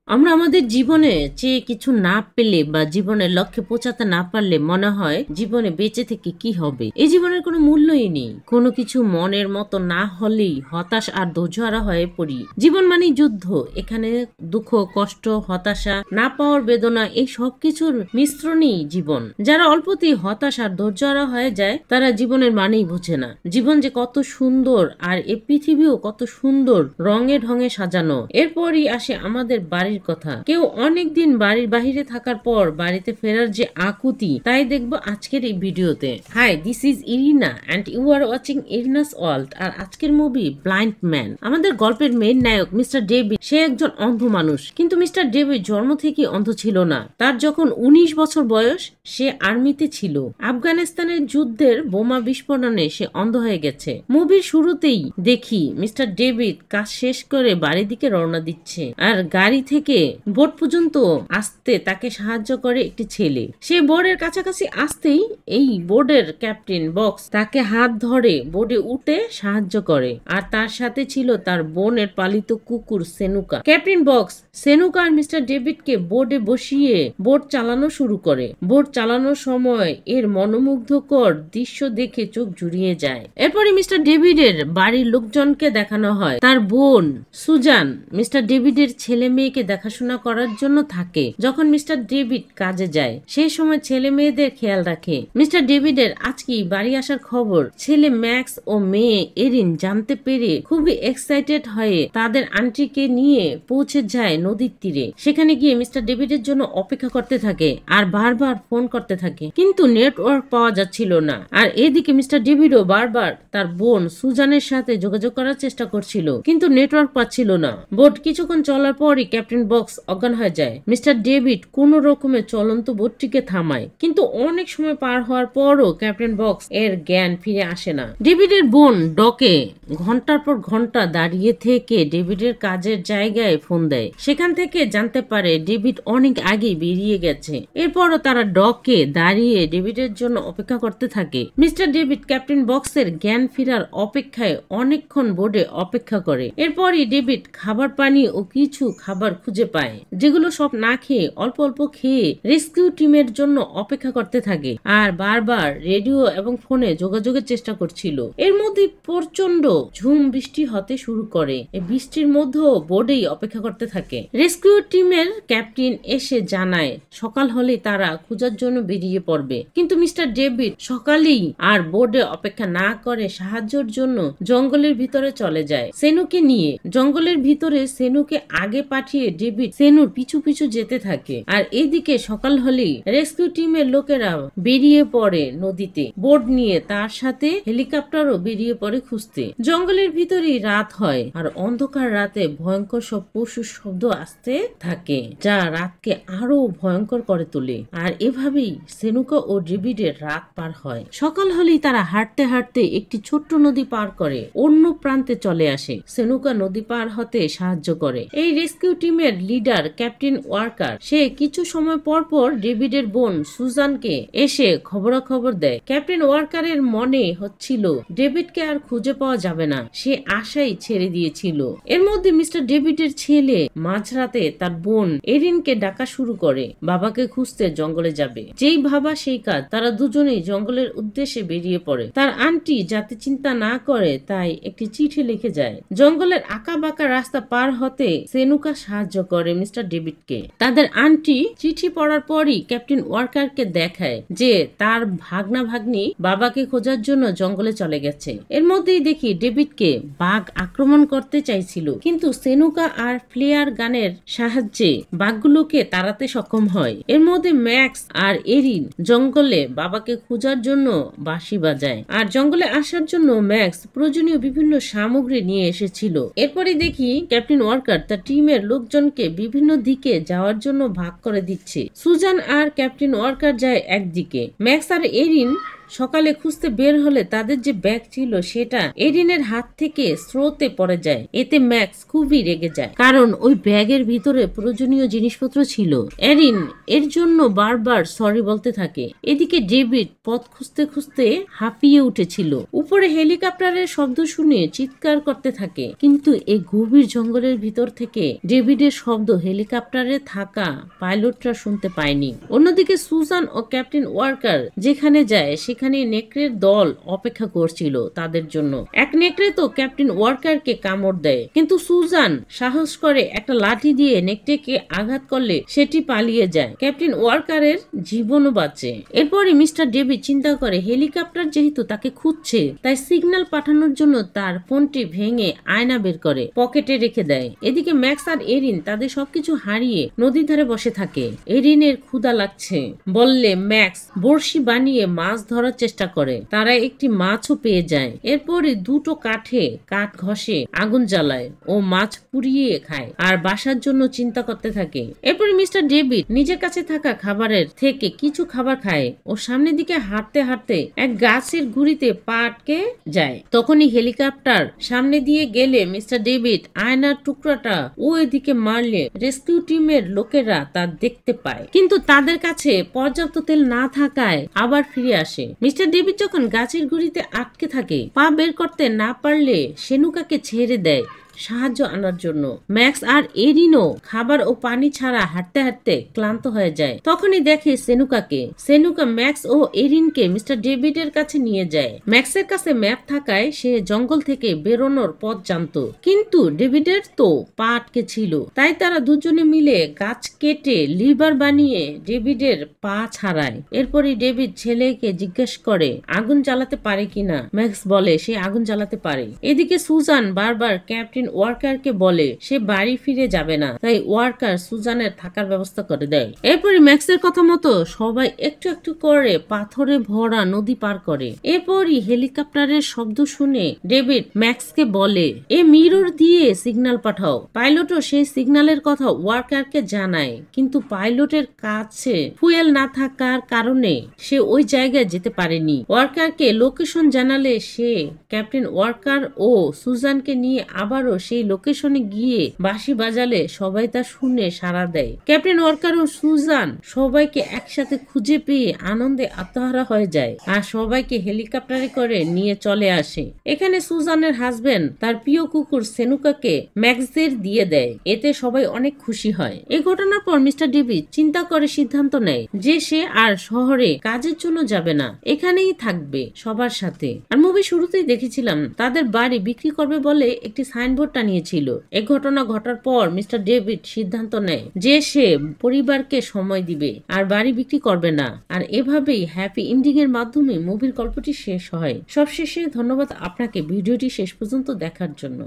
আমরা আমাদের জীবনে চেয়ে কিছু না পেলে বা জীবনের লক্ষ্যে পৌঁছাতে না পারলে মনে হয় জীবনে বেঁচে থেকে কি হবে। এই জীবনের কোনো মূল্যই নেই। কোনো কিছু মনের মতো না হলেই হতাশ আর ধৈর্যহারা হয়ে পড়ি। জীবন মানেই যুদ্ধ। এখানে দুঃখ, কষ্ট, হতাশা, না পাওয়ার বেদনা, এই সব কিছুর মিশ্রণই জীবন। যারা অল্পতেই হতাশ আর ধৈর্যহারা হয়ে যায় তারা জীবনের মানেই বোঝে না। জীবন যে কত সুন্দর আর এই পৃথিবীও কত সুন্দর রঙে ঢঙে সাজানো। এরপরই আসে আমাদের বাড়ির কথা। কেউ অনেকদিন বাড়ির বাহিরে থাকার পর বাড়িতে ফেরার যে আকুতি, তাই দেখবো আজকের এই ভিডিওতে। Hi, this is Irina and you are watching Irina's world. আর আজকের মুভি ব্লাইন্ড ম্যান। আমাদের গল্পের মেইন নায়ক মিস্টার ডেভিড, সে একজন অন্ধ মানুষ। কিন্তু মিস্টার ডেভিড জন্ম থেকে অন্ধ ছিল না। তার যখন 19 বছর বয়স, সে আর্মিতে ছিল। আফগানিস্তানের যুদ্ধের বোমা বিস্ফোরণে সে অন্ধ হয়ে গেছে। মুভির শুরুতেই দেখি মিস্টার ডেভিড কাজ শেষ করে বাড়ির দিকে রওনা দিচ্ছে, আর গাড়ি থেকে বোট পর্যন্ত আসতে তাকে সাহায্য করে একটি ছেলে। সে বোর্ডের কাছাকাছি আসতেই এই বোর্ডের ক্যাপ্টেন বক্স তাকে হাত ধরে বোর্ডে উঠতে সাহায্য করে, আর তার সাথে ছিল তার বোনের পালিত কুকুর সেনুকা। ক্যাপ্টেন বক্স সেনুকা আর মিস্টার ডেভিডকে বোর্ডে বসিয়ে বোট চালানো শুরু করে। বোট চালানোর সময় এর মনোমুগ্ধকর দৃশ্য দেখে চোখ জুড়িয়ে যায়। এরপরে মিস্টার ডেভিডের বাড়ির লোকজনকে দেখানো হয়। তার বোন সুজান মিস্টার ডেভিডের ছেলে মেয়েকে দেখাশোনা করার জন্য থাকে। যখন মিস্টার ডেভিড কাজে যায় সেই সময় ছেলে মেয়েদের খেয়াল রাখে। মিস্টার ডেভিডের আজকেই বাড়ি আসার খবর ছেলে ম্যাক্স ও মেয়ে এরিন জানতে পেরে খুবই এক্সাইটেড হয়ে তাদের আন্টিকে নিয়ে পৌঁছে যায় নদীর তীরে। সেখানে গিয়ে মিস্টার ডেভিডের জন্য অপেক্ষা করতে থাকে আর বারবার ফোন করতে থাকে, কিন্তু নেটওয়ার্ক পাওয়া যাচ্ছিল না। আর এদিকে মিস্টার ডেভিডও বারবার তার বোন সুজানের সাথে যোগাযোগ করার চেষ্টা করছিল, কিন্তু নেটওয়ার্ক পাচ্ছিল না। বোট কিছুক্ষণ চলার পরই ক্যাপ্টেন বক্স অজ্ঞান হয়ে যায়। মিস্টার ডেভিড কোন রকমের চলন্ত বোটটিকে থামায়, কিন্তু অনেক সময় পার হওয়ার পরও ক্যাপ্টেন বক্স এর জ্ঞান ফিরে আসে না। ডেভিডের বোন ডকে ঘন্টার পর ঘন্টা দাঁড়িয়ে থেকে ডেভিডের কাজের জায়গায় ফোন দেয়। সেখান থেকে জানতে পারে ডেভিড অনেক আগেই বেরিয়ে গেছে। এরপরও তারা ডকে দাঁড়িয়ে ডেভিডের জন্য অপেক্ষা করতে থাকে। মিস্টার ডেভিড ক্যাপ্টেন বক্সের জ্ঞান ফেরার অপেক্ষায় অনেকক্ষণ বোর্ডে অপেক্ষা করে। এরপরই ডেভিড খাবার পানি ও কিছু খাবার খুঁজে পায়, যেগুলো সব না খেয়ে অল্প অল্প খেয়ে রেস্কিউ টিমের জন্য অপেক্ষা করতে থাকে আর বারবার রেডিও এবং ফোনে যোগাযোগের চেষ্টা করছিল। এর মধ্যে প্রচন্ড ঝুম বৃষ্টি হতে শুরু করে। এই বৃষ্টির মধ্যেও বোর্ডেই অপেক্ষা করতে থাকে। রেস্কিউ টিমের ক্যাপ্টেন এসে জানায় সকাল হলেই তারা খোঁজার জন্য বেরিয়ে পড়বে, কিন্তু মিস্টার ডেভিড সকালেই আর বোর্ডে অপেক্ষা না করে সাহায্যের জন্য জঙ্গলের ভিতরে চলে যায় সেনুকে নিয়ে। জঙ্গলের ভিতরে সেনুকে আগে পাঠিয়ে ডেভিড সেনুর পিছু পিছু যেতে থাকে। আর এদিকে সকাল হলেই রেস্কিউ টিমের লোকেরা বেরিয়ে পড়ে নদীতে বোট নিয়ে, তার সাথে হেলিকপ্টারও বেরিয়ে পড়ে খুঁজতে। জঙ্গলের ভিতরেই রাত হয় আর অন্ধকার রাতে ভয়ঙ্কর সব পশুর শব্দ আসতে থাকে, যা রাতকে আরো ভয়ঙ্কর করে তোলে। আর এভাবেই সেনুকা ও ডেভিডের রাত পার হয়। সকাল হলেই তারা হাঁটতে হাঁটতে একটি ছোট্ট নদী পার করে অন্য প্রান্তে চলে আসে। সেনুকা নদী পার হতে সাহায্য করে। এই রেস্কিউ টিমের লিডার ক্যাপ্টেন ওয়ার্কার, সে কিছু সময় পর পর ডেভিডের বোন সুজানকে এসে খবরাখবর দেয়। ক্যাপ্টেন ওয়ার্কারের মনে হচ্ছিল ডেভিডকে আর খুঁজে পাওয়া যাবে না, সে আশাই ছেড়ে দিয়েছিল। এর মধ্যে মিস্টার ডেভিডের ছেলে মাঝরাতে তার বোন এরিনকে ডাকা শুরু করে বাবাকে খুঁজতে জঙ্গলে যাবে। যেই ভাবা সেই কাজ, তারা দুজনেই জঙ্গলের উদ্দেশ্যে বেরিয়ে পড়ে। তার আন্টি যাতে চিন্তা না করে তাই একটি চিঠি লিখে যায়। জঙ্গলের আঁকা বাঁকা রাস্তা পার হতে সেনুকা সাহায্য করে মিস্টার ডেভিডকে। তাদের আন্টি চিঠি পড়ার পরই ক্যাপ্টেন ওয়ার্কারকে দেখায় যে তার ভাগনা ভাগ্নি বাবাকে খোঁজার জন্য জঙ্গলে চলে গেছে। এর মধ্যেই দেখি ডেভিডকে বাঘ আক্রমণ করতে চাইছিল, কিন্তু সেনুকা আর ফ্লেয়ার গানের সাহায্যে বাঘগুলোকে তাড়াতে সক্ষম হয়। এর মধ্যে ম্যাক্স আর এরিন জঙ্গলে বাবাকে খোঁজার জন্য বাঁশি বাজায়, আর জঙ্গলে আসার জন্য ম্যাক্স প্রয়োজনীয় বিভিন্ন সামগ্রী নিয়ে এসেছিল। এরপরে দেখি ক্যাপ্টেন ওয়ার্কার তার টিমের লোকজনকে বিভিন্ন দিকে যাওয়ার জন্য ভাগ করে দিচ্ছে। সুজান আর ক্যাপ্টেন ওয়ার্কার যায় একদিকে, ম্যাক্স আর এরিন সকালে খুঁজতে বের হলে তাদের যে ব্যাগ ছিল সেটা এরিনের হাত থেকে স্রোতে পড়ে যায়। এতে ম্যাক্স খুবই রেগে যায়, কারণ ওই ব্যাগের ভিতরে প্রয়োজনীয় জিনিসপত্র ছিল। এরিন এর জন্য বারবার সরি বলতে থাকে। এদিকে ডেভিড পথ খুঁজতে খুঁজতে হাঁপিয়ে উঠেছিল। উপরে হেলিকপ্টারের শব্দ শুনে চিৎকার করতে থাকে, কিন্তু এই গভীর জঙ্গলের ভিতর থেকে ডেভিডের শব্দ হেলিকপ্টারে থাকা পাইলটরা শুনতে পায়নি। অন্যদিকে সুজান ও ক্যাপ্টেন ওয়ার্কার যেখানে যায় সেখানে নেকড়ের দল অপেক্ষা করছিল তাদের জন্য। এক নেকড়ে তো ক্যাপ্টেন ওয়ার্কারকে কামড় দেয়, কিন্তু সুজান সাহস করে একটা লাঠি দিয়ে নেকড়েকে আঘাত করলে সেটি পালিয়ে যায়। ক্যাপ্টেন ওয়ার্কারের জীবনও বাঁচে। এরপরই মিস্টার ডেভিড চিন্তা করে হেলিকপ্টার যেহেতু তাকে খুঁজছে, তাই সিগন্যাল পাঠানোর জন্য তার ফোনটি ভেঙে আয়না বের করে পকেটে রেখে দেয়। এদিকে ম্যাক্স আর এরিন তাদের সবকিছু হারিয়ে নদীর ধারে বসে থাকে। এরিনের ক্ষুধা লাগছে বললে ম্যাক্স বড়শি বানিয়ে মাছ ধরার চেষ্টা করে। তারা একটি মাছও পেয়ে যায়। এরপরে দুটো কাঠে কাঠ ঘষে আগুন জ্বালায় ও মাছ পুড়িয়ে খায় আর বাসার জন্য চিন্তা করতে থাকে। এরপরে মিস্টার ডেভিড নিজের কাছে থাকা খাবারের থেকে কিছু খাবার খায় ও সামনের দিকে হাঁটতে হাঁটতে এক গাছের গুড়িতে পা আটকে যায়। তখনই হেলিকপ্টার সামনে দিয়ে গেলে মিস্টার ডেভিড আয়নার টুকরাটা ও এদিকে মারলে রেস্কিউ টিমের লোকেরা তা দেখতে পায়, কিন্তু তাদের কাছে পর্যাপ্ত তেল না থাকায় আবার ফিরে আসে। মিস্টার ডেভিড যখন গাছের গুড়িতে আটকে থাকে, পা বের করতে না পারলে সেনুকাকে ছেড়ে দেয় সাহায্য আনার জন্য। ম্যাক্স আর এরিনও খাবার ও পানি ছাড়া হাঁটতে হাঁটতে ক্লান্ত হয়ে যায়। তখনই দেখে সেনুকাকে। সেনুকা ম্যাক্স ও এরিনকে মিস্টার ডেভিডের কাছে নিয়ে যায়। ম্যাক্সের কাছে ম্যাপ থাকায় সে জঙ্গল থেকে বেরোনোর পথ জানতো, কিন্তু ডেভিডের তো পা আটকে ছিল। তাই তারা দুজনে মিলে গাছ কেটে লিভার বানিয়ে ডেভিডের পা ছাড়ায়। এরপরই ডেভিড ছেলেকে জিজ্ঞেস করে আগুন জ্বালাতে পারে কিনা। ম্যাক্স বলে সে আগুন জ্বালাতে পারে। এদিকে সুজান বারবার ক্যাপ্টেন ওয়ার্কারকে বলে সে বাড়ি ফিরে যাবে না, তাই ওয়ার্কার সুজানের থাকার ব্যবস্থা করে দেয়। এরপরে ম্যাক্সের কথা মতো সবাই একটু একটু করে পাথরে ভরা নদী পার করে। এরপরই হেলিকপ্টারের শব্দ শুনে ডেভিড ম্যাক্সকে বলে এ মিরর দিয়ে সিগন্যাল পাঠাও। পাইলটও সেই সিগন্যালের কথা ওয়ার্কারকে জানায়, কিন্তু পাইলটের কাছে ফুয়েল না থাকার কারণে সে ওই জায়গায় যেতে পারেনি। ওয়ার্কারকে লোকেশন জানালে সে ক্যাপ্টেন ওয়ার্কার ও সুজানকে নিয়ে আবারও সেই লোকেশনে গিয়ে বাঁশি বাজালে সবাই তা শুনে সাড়া দেয়। ক্যাপ্টেন ওয়ার্কার ও সুজান সবাইকে একসাথে খুঁজে পেয়ে আনন্দে আত্মহারা হয়ে যায় আর সবাইকে হেলিকপ্টারে করে নিয়ে চলে আসে। এখানে সুজানের হাজবেন্ড তার প্রিয় কুকুর সেনুকাকে ম্যাক্সদের দিয়ে দেয়। এতে সবাই অনেক খুশি হয়। এই ঘটনার পর মিস্টার ডেভিড চিন্তা করে সিদ্ধান্ত নেয় যে সে আর শহরে কাজের জন্য যাবে না, এখানেই থাকবে সবার সাথে। আর মুভি শুরুতেই দেখেছিলাম তাদের বাড়ি বিক্রি করবে বলে একটি সাইনবোর্ড টানিয়েছিল। এই ঘটনা ঘটার পর মিস্টার ডেভিড সিদ্ধান্ত নেয় যে সে পরিবারকে সময় দিবে আর বাড়ি বিক্রি করবে না। আর এভাবেই হ্যাপি এন্ডিং এর মাধ্যমে মুভির গল্পটি শেষ হয়। সবশেষে ধন্যবাদ আপনাকে ভিডিওটি শেষ পর্যন্ত দেখার জন্য।